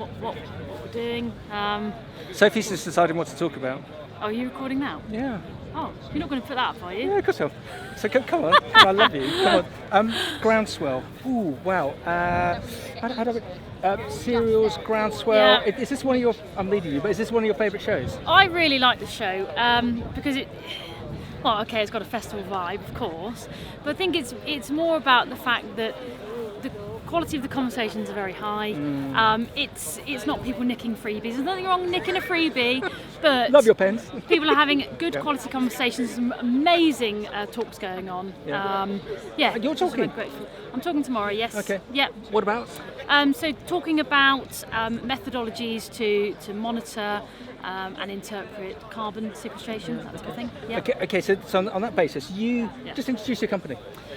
and what we're doing. Sophie's just deciding what to talk about. Are you recording now? Yeah. Oh, you're not going to put that up, are you? Yeah, of course I will. So come on, I love you. Come on. Groundswell. Ooh, wow. How do I... cereals, Groundswell. Yeah. Is this one of your... I'm leading you, but is this one of your favourite shows? I really like the show because it... Well, okay, it's got a festival vibe, of course, but I think it's more about the fact that the quality of the conversations are very high. It's not people nicking freebies. There's nothing wrong with nicking a freebie, but Love your pens. people are having good quality conversations. Some amazing talks going on. You're talking? I'm talking tomorrow. Yes. Okay. Yeah. What about? So talking about methodologies to monitor and interpret carbon sequestration, that sort of thing. Yeah. Okay. So on that basis, you just introduce your company.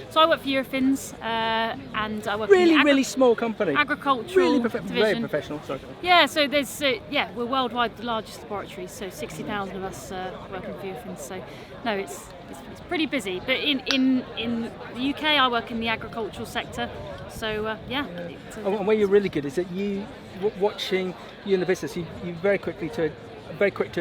So I work for Eurofins, and I work Really, in the really small company. agricultural division. Very professional. Sorry. Yeah, so there's we're worldwide the largest laboratory, so 60,000 of us working for Eurofins. So no, it's pretty busy. But in the UK, I work in the agricultural sector. So And where you're really good is that watching you in the business, you very quick to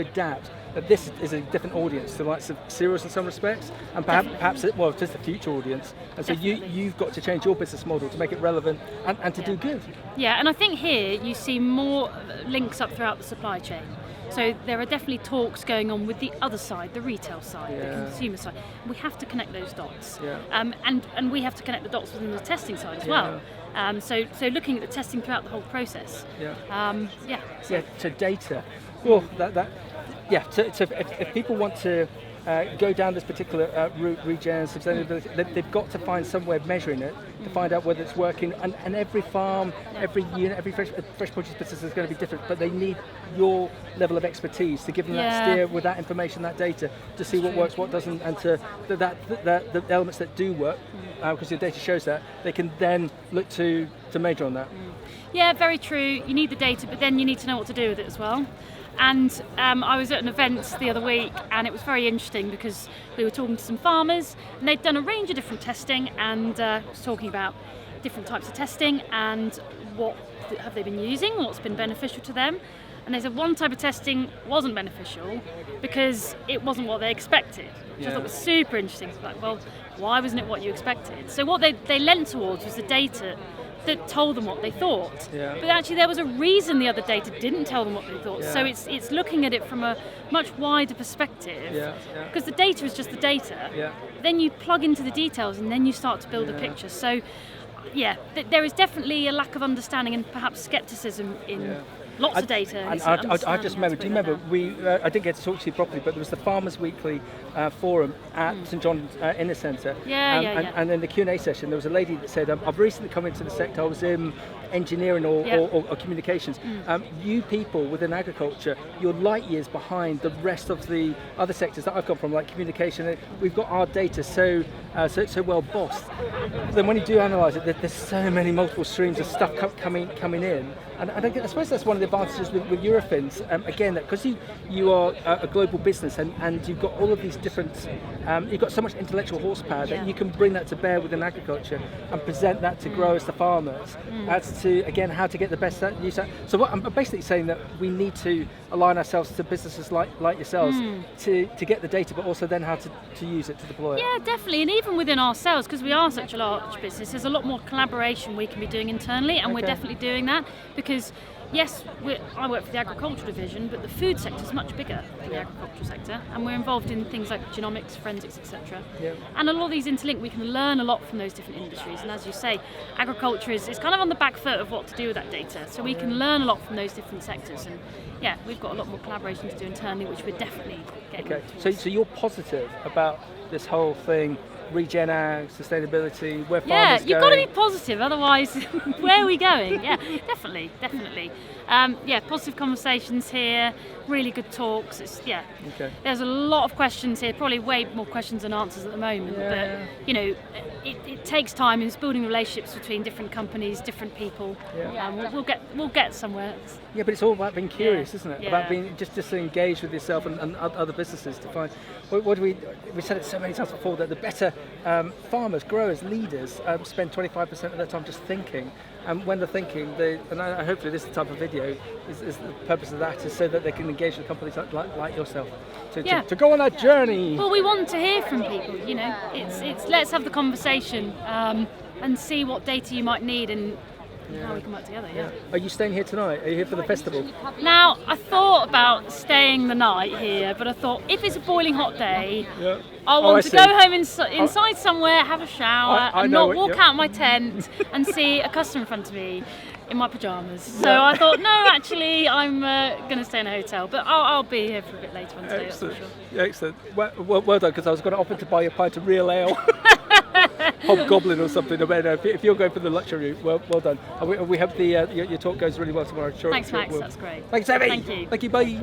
adapt. That this is a different audience to the likes of cereals in some respects, and perhaps just the future audience. And so you've got to change your business model to make it relevant and to do good. Yeah, and I think here you see more links up throughout the supply chain. So there are definitely talks going on with the other side, the retail side, the consumer side. We have to connect those dots, and we have to connect the dots within the testing side as well. So looking at the testing throughout the whole process. So data. Well, So if people want to go down this particular route, regen, sustainability, they've got to find some way of measuring it to find out whether it's working. And every farm, every unit, every fresh produce business is going to be different, but they need your level of expertise to give them that steer with that information, that data, to see what works, what doesn't, and to the elements that do work, because your data shows that, they can then look to major on that. Yeah, very true. You need the data, but then you need to know what to do with it as well. And I was at an event the other week, and it was very interesting because we were talking to some farmers, and they'd done a range of different testing, and was talking about different types of testing and what have they been using, what's been beneficial to them. And they said one type of testing wasn't beneficial because it wasn't what they expected, which I thought was super interesting. It's like, well, why wasn't it what you expected? So what they lent towards was the data that told them what they thought. But actually there was a reason the other data didn't tell them what they thought. So it's looking at it from a much wider perspective, because the data is just the data. Then you plug into the details and then you start to build a picture. So there is definitely a lack of understanding and perhaps skepticism in lots of data. I just remember, do you remember, I didn't get to talk to you properly, but there was the Farmers Weekly forum at St John's Inner Centre. And in the Q&A session, there was a lady that said, I've recently come into the sector, I was in engineering or communications. You people within agriculture, you're light years behind the rest of the other sectors that I've come from, like communication. We've got our data so well bossed. Then when you do analyse it, there's so many multiple streams of stuff coming in. And I suppose that's one of the advantages with Eurofins, again, that because you are a global business and you've got all of these different, you've got so much intellectual horsepower that you can bring that to bear within agriculture and present that to growers, to farmers, as to, again, how to get the best use out. So what I'm basically saying that we need to align ourselves to businesses like yourselves to get the data, but also then how to use it, to deploy it. Yeah, definitely, and even within ourselves, because we are such a large business, there's a lot more collaboration we can be doing internally, and we're definitely doing that. Because yes, I work for the agricultural division, but the food sector is much bigger than the agricultural sector, and we're involved in things like genomics, forensics, etc. And a lot of these interlink. We can learn a lot from those different industries, and as you say, agriculture is kind of on the back foot of what to do with that data, so we can learn a lot from those different sectors. And we've got a lot more collaboration to do internally, which we're definitely getting towards. So you're positive about this whole thing, regen ag, sustainability, where farmers you've got to be positive, otherwise where are we going? Definitely. Positive conversations here, really good talks. There's a lot of questions here, probably way more questions than answers at the moment, but it takes time, and it's building relationships between different companies, different people. We'll get somewhere. Yeah, but it's all about being curious, isn't it? About being just to engage with yourself and other businesses to find. What do we said it so many times before, that the better farmers, growers, leaders spend 25% of their time just thinking. And when they're thinking, and hopefully this type of video is the purpose of that is so that they can engage with companies like yourself to go on that journey. Well, we want to hear from people. You know, it's let's have the conversation and see what data you might need and how we can work together. Yeah. Are you staying here tonight? Are you here for the festival? Now, I thought about staying the night here, but I thought if it's a boiling hot day, I want to go home inside somewhere, have a shower, and not walk out my tent and see a customer in front of me in my pyjamas. So I thought, no, actually, I'm going to stay in a hotel, but I'll be here for a bit later on today. Excellent. Excellent. Well done, because I was going to offer to buy you a pint of real ale. Hobgoblin or something. If you're going for the luxury route, well done. And we hope your talk goes really well tomorrow. Thanks, Max. That's great. Thanks, Abby. Thank you. Thank you. Bye.